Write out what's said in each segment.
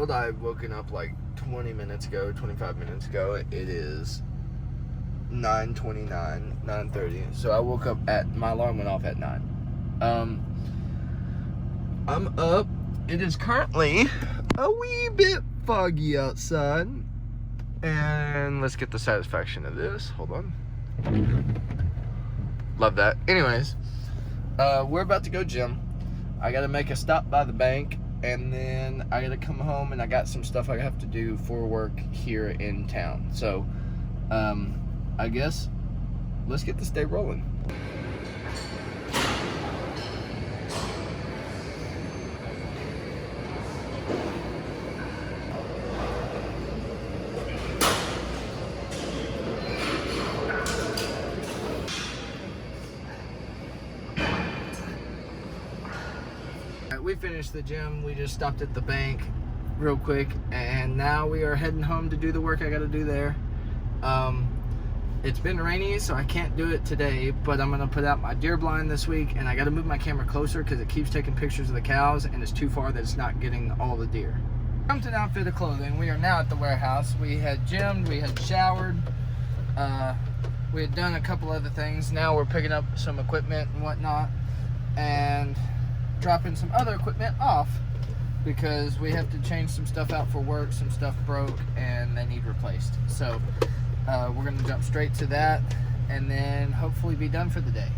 world. I've woken up like 20 minutes ago, 25 minutes ago. It is 9:29, 9:30. So I woke up my alarm went off at 9. I'm up. It is currently a wee bit foggy outside. And let's get the satisfaction of this. Hold on. Love that. Anyways, we're about to go gym. I gotta make a stop by the bank, and then I gotta come home, and I got some stuff I have to do for work here in town. So, I guess let's get this day rolling. We finished the gym. We just stopped at the bank real quick, and now we are heading home to do the work I got to do there. It's been rainy, so I can't do it today, but I'm going to put out my deer blind this week, and I got to move my camera closer because it keeps taking pictures of the cows, and it's too far that it's not getting all the deer. Come to an outfit of clothing. We are now at the warehouse. We had gymmed, we had showered, we had done a couple other things. Now we're picking up some equipment and whatnot, and dropping some other equipment off because we have to change some stuff out for work. Some stuff broke and they need replaced. So we're gonna jump straight to that and then hopefully be done for the day.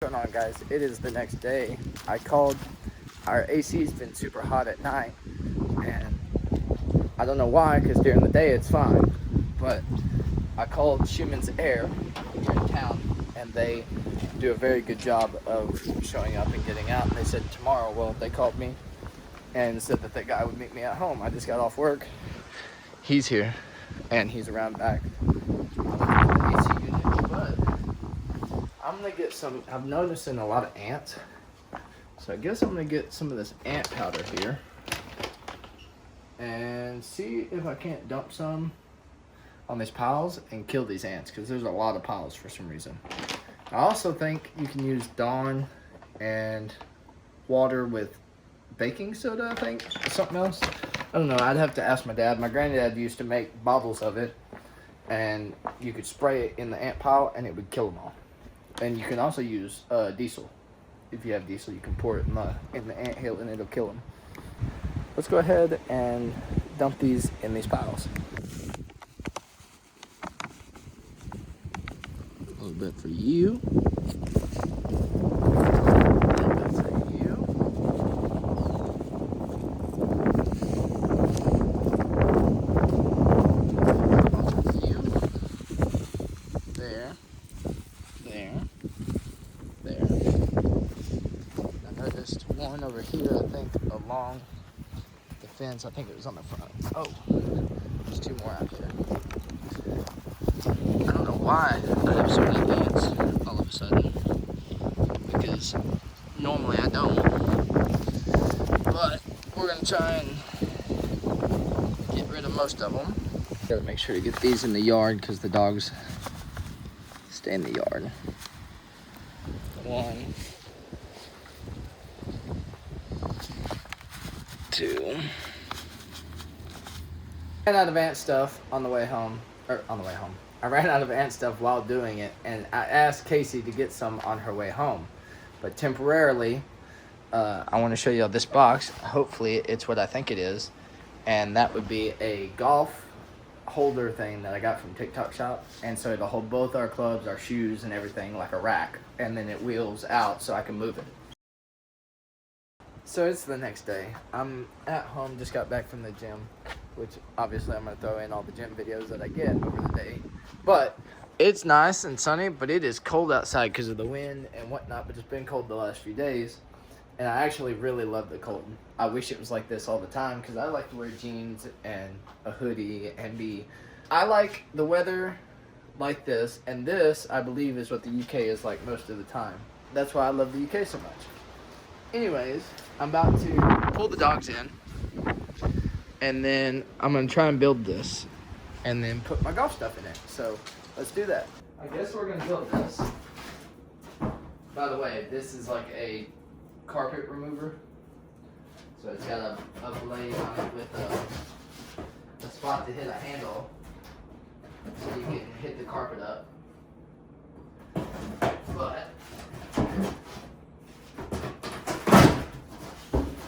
What's going on, guys? It is the next day. I called. Our AC's been super hot at night, and I don't know why, because during the day it's fine, but I called Schuman's Air here in town, and they do a very good job of showing up and getting out. And they said tomorrow. Well, they called me and said that that guy would meet me at home. I just got off work. He's here, and he's around back. The AC unit, but I'm gonna get some. I'm noticing a lot of ants, so I guess I'm gonna get some of this ant powder here and see if I can't dump some on these piles and kill these ants, because there's a lot of piles for some reason. I also think you can use Dawn and water with baking soda, I think, or something else. I don't know, I'd have to ask my dad. My granddad used to make bottles of it, and you could spray it in the ant pile and it would kill them all. And you can also use diesel. If you have diesel, you can pour it in the ant hill and it'll kill them. Let's go ahead and dump these in these piles. A little bit for you. A little bit for you. Also for you. There. There. There. I noticed one over here, I think, along the fence. I think it was on the front. Oh, there's two more out here. I don't know why I have so many ants all of a sudden, because normally I don't, but we're going to try and get rid of most of them. Gotta make sure to get these in the yard because the dogs stay in the yard. 1, 2. I ran out of ant stuff on the way home. I ran out of ant stuff while doing it, and I asked Casey to get some on her way home. But temporarily, I want to show you this box. Hopefully it's what I think it is, and that would be a golf holder thing that I got from TikTok Shop. And so it'll hold both our clubs, our shoes, and everything like a rack, and then it wheels out so I can move it. So it's the next day. I'm at home, just got back from the gym, which obviously I'm going to throw in all the gym videos that I get over the day. But it's nice and sunny, but it is cold outside because of the wind and whatnot, but it's been cold the last few days. And I actually really love the cold. I wish it was like this all the time, because I like to wear jeans and a hoodie and I like the weather like this, and this, I believe, is what the UK is like most of the time. That's why I love the UK so much. Anyways, I'm about to pull the dogs in, and then I'm going to try and build this, and then put my golf stuff in it. So let's do that. I guess we're going to build this. By the way, this is like a carpet remover. So it's got a blade on it with a spot to hit a handle, so you can hit the carpet up. But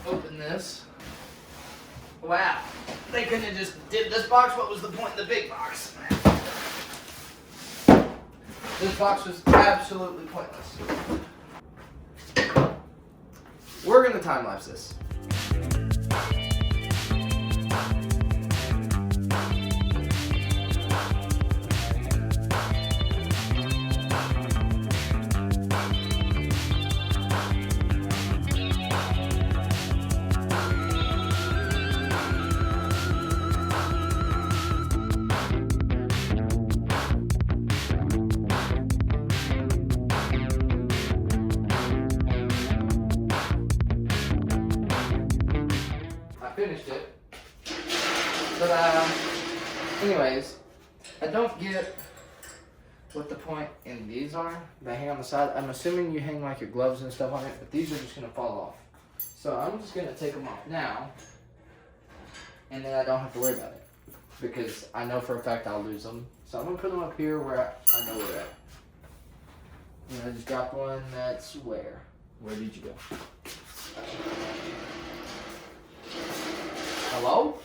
open this. Wow, they couldn't have just did this box. What was the point in the big box? This box was absolutely pointless. We're gonna time lapse this. Finished it, but anyways, I don't get what the point in these are. They hang on the side. I'm assuming you hang like your gloves and stuff on it, but these are just gonna fall off. So I'm just gonna take them off now, and then I don't have to worry about it because I know for a fact I'll lose them. So I'm gonna put them up here where I know where they're at. And I just dropped one. That's where? Where did you go? Hello?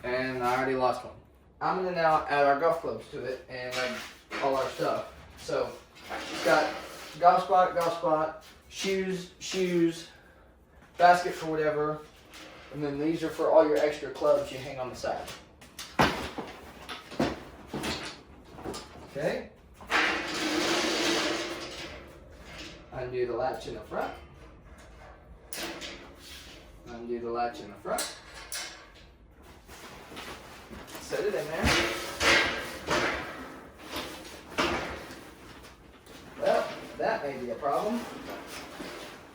And I already lost one. I'm gonna now add our golf clubs to it and all our stuff. So it's got golf spot, shoes, basket for whatever, and then these are for all your extra clubs you hang on the side. Okay. Undo the latch in the front. Undo the latch in the front. Set it in there. Well, that may be a problem.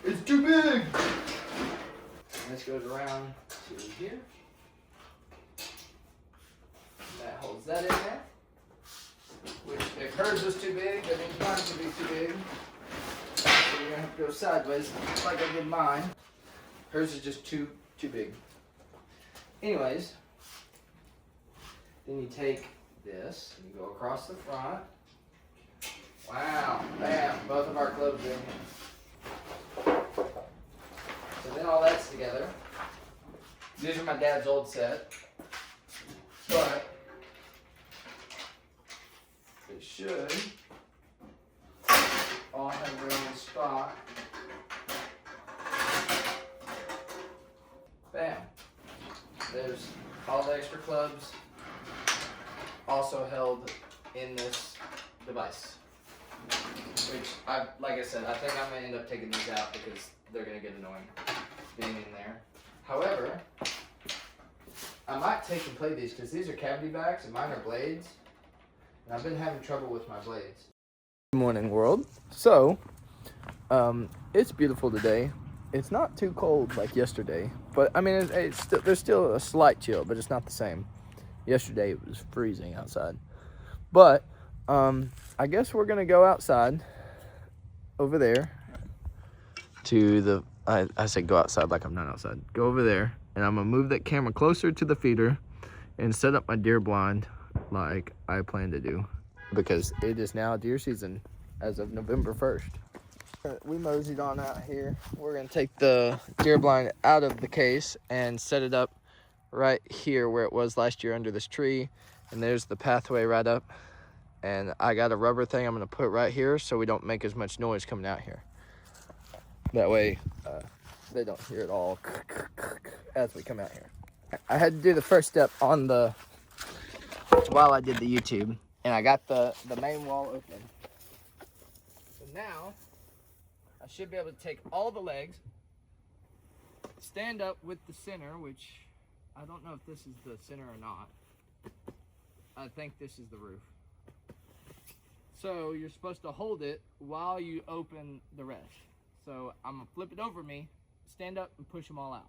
It's too big! And this goes around to here. That holds that in there. Which, if hers was too big, that means mine should be too big. So you're gonna have to go sideways like I did mine. Hers is just too big. Anyways, then you take this and you go across the front. Wow, bam, both of our clubs are in here. So then all that's together. These are my dad's old set, but they should all have their own spot. Bam. There's all the extra clubs also held in this device. Which, like I said, I think I'm going to end up taking these out because they're going to get annoying being in there. However, I might take and play these because these are cavity backs and mine are blades. And I've been having trouble with my blades. Good morning, world. So, it's beautiful today. It's not too cold like yesterday, but I mean, there's still a slight chill, but it's not the same. Yesterday it was freezing outside, but I guess we're gonna go outside over there to the. I say go outside like I'm not outside. Go over there, and I'm gonna move that camera closer to the feeder and set up my deer blind like I plan to do, because it is now deer season as of November 1st. We moseyed on out here. We're gonna take the deer blind out of the case and set it up right here where it was last year under this tree. And there's the pathway right up. And I got a rubber thing I'm gonna put right here so we don't make as much noise coming out here. That way they don't hear it all as we come out here. I had to do the first step on the while I did the YouTube, and I got the main wall open. So now I should be able to take all the legs, stand up with the center, which I don't know if this is the center or not. I think this is the roof. So you're supposed to hold it while you open the rest. So I'm gonna flip it over me, stand up and push them all out.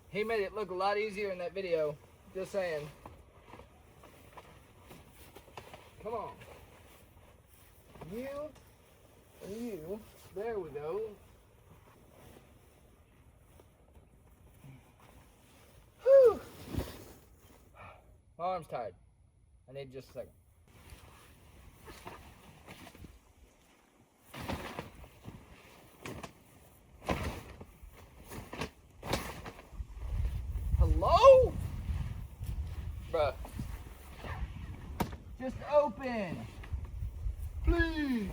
He made it look a lot easier in that video, just saying. Come on. You and you. There we go. Whew. My arm's tired. I need just a second. Hello? Bruh. Just open. Please.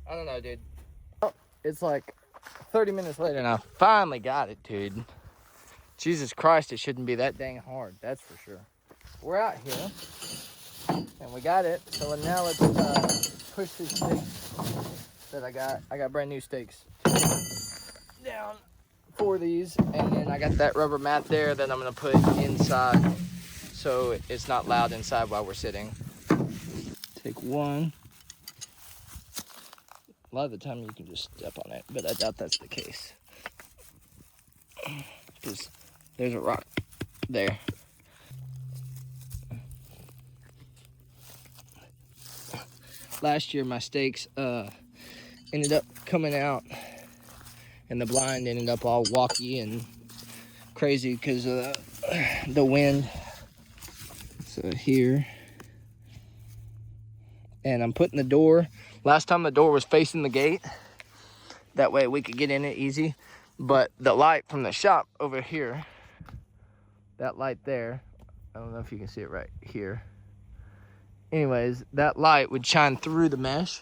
I don't know, dude. It's like 30 minutes later and I finally got it, dude. Jesus Christ, it shouldn't be that dang hard, that's for sure. We're out here and we got it. So now let's push these stakes that I got. I got brand new stakes down for these, and then I got that rubber mat there that I'm gonna put inside so it's not loud inside while we're sitting. Take one. A lot of the time you can just step on it, but I doubt that's the case. Because there's a rock there. Last year my stakes ended up coming out and the blind ended up all wonky and crazy because of the wind. So here. And I'm putting the door. Last time the door was facing the gate. That way we could get in it easy. But the light from the shop over here, that light there, I don't know if you can see it right here. Anyways, that light would shine through the mesh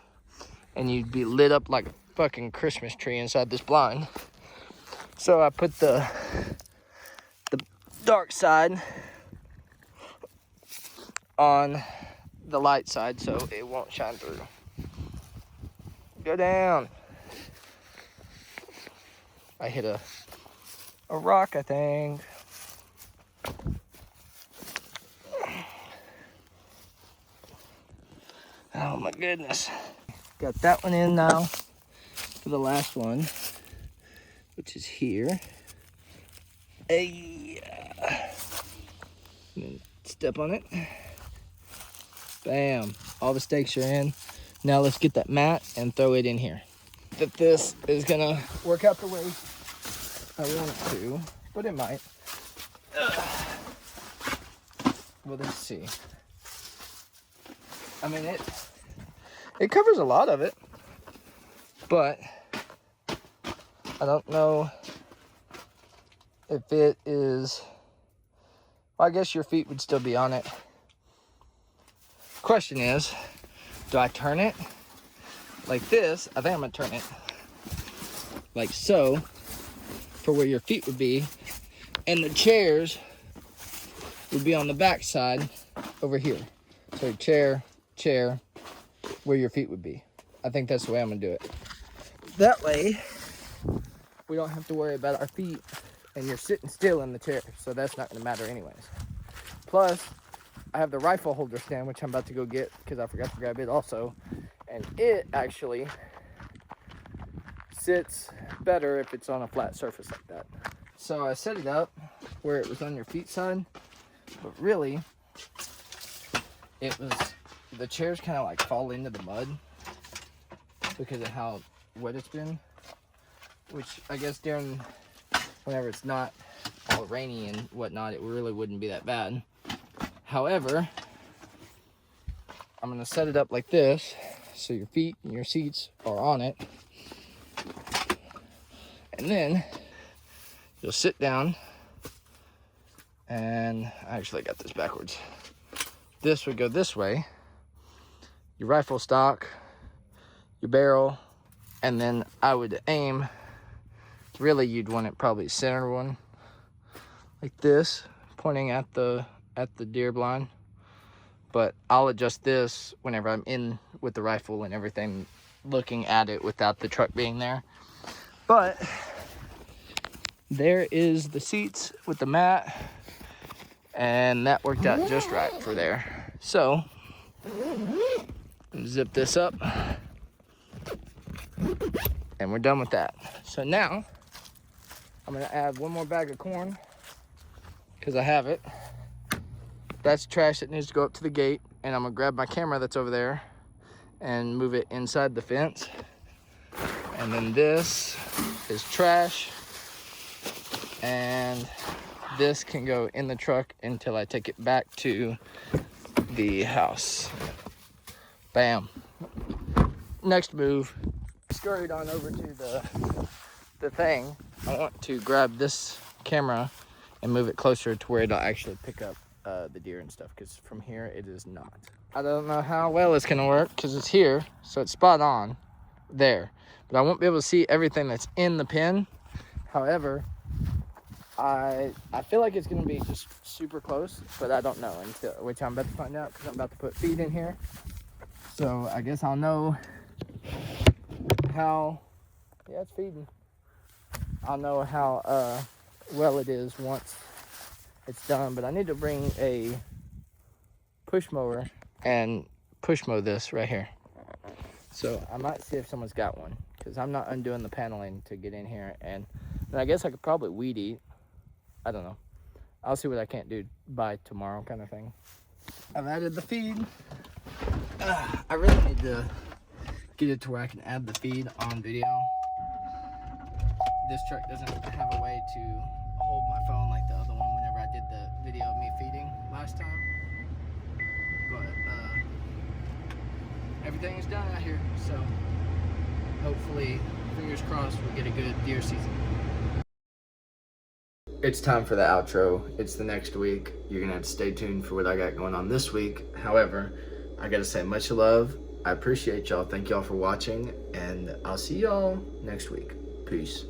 and you'd be lit up like a fucking Christmas tree inside this blind. So I put the dark side on the light side so it won't shine through. Go down. I hit a rock, I think. Oh my goodness. Got that one in now for the last one, which is here. Hey. Step on it. Bam. All the stakes are in. Now let's get that mat and throw it in here. That this is gonna work out the way I want it to, but it might. Well, let's see. I mean, it covers a lot of it, but I don't know if it is. Well, I guess your feet would still be on it. Question is, do I turn it like this? I think I'm gonna turn it like so for where your feet would be, and the chairs would be on the back side over here. So chair, where your feet would be. I think that's the way I'm gonna do it. That way, we don't have to worry about our feet and you're sitting still in the chair, so that's not gonna matter anyways. Plus, I have the rifle holder stand, which I'm about to go get because I forgot to grab it also. And it actually sits better if it's on a flat surface like that. So I set it up where it was on your feet side, but really, it was, the chairs kind of like fall into the mud because of how wet it's been, which I guess during, whenever it's not all rainy and whatnot, it really wouldn't be that bad. However, I'm gonna set it up like this so your feet and your seats are on it. And then you'll sit down, and I actually got this backwards. This would go this way, your rifle stock, your barrel, and then I would aim, really you'd want it probably center one, like this, pointing at the deer blind. But I'll adjust this whenever I'm in with the rifle and everything, looking at it without the truck being there. But there is the seats with the mat, and that worked out just right for there. So, zip this up. And we're done with that. So now, I'm gonna add one more bag of corn because I have it. That's trash that needs to go up to the gate. And I'm gonna grab my camera that's over there and move it inside the fence. And then this is trash. And this can go in the truck until I take it back to the house. Bam. Next move, scurried on over to the thing. I want to grab this camera and move it closer to where it'll actually pick up the deer and stuff, because from here it is not. I don't know how well it's gonna work because it's here, so it's spot on there, but I won't be able to see everything that's in the pen. However, I feel like it's gonna be just super close, but I don't know until, which I'm about to find out because I'm about to put feed in here. So I guess I'll know how, yeah, it's feeding. I'll know how well it is once it's done, but I need to bring a push mower and push mow this right here. So I might see if someone's got one, because I'm not undoing the paneling to get in here. And then I guess I could probably weed eat. I don't know. I'll see what I can't do by tomorrow kind of thing. I've added the feed. I really need to get it to where I can add the feed on video. This truck doesn't have a way to hold my phone like the other one whenever I did the video of me feeding last time. But everything is done out here, so hopefully, fingers crossed, we'll get a good deer season. It's time for the outro. It's the next week. You're gonna have to stay tuned for what I got going on this week. However, I gotta say much love. I appreciate y'all. Thank y'all for watching, and I'll see y'all next week. Peace.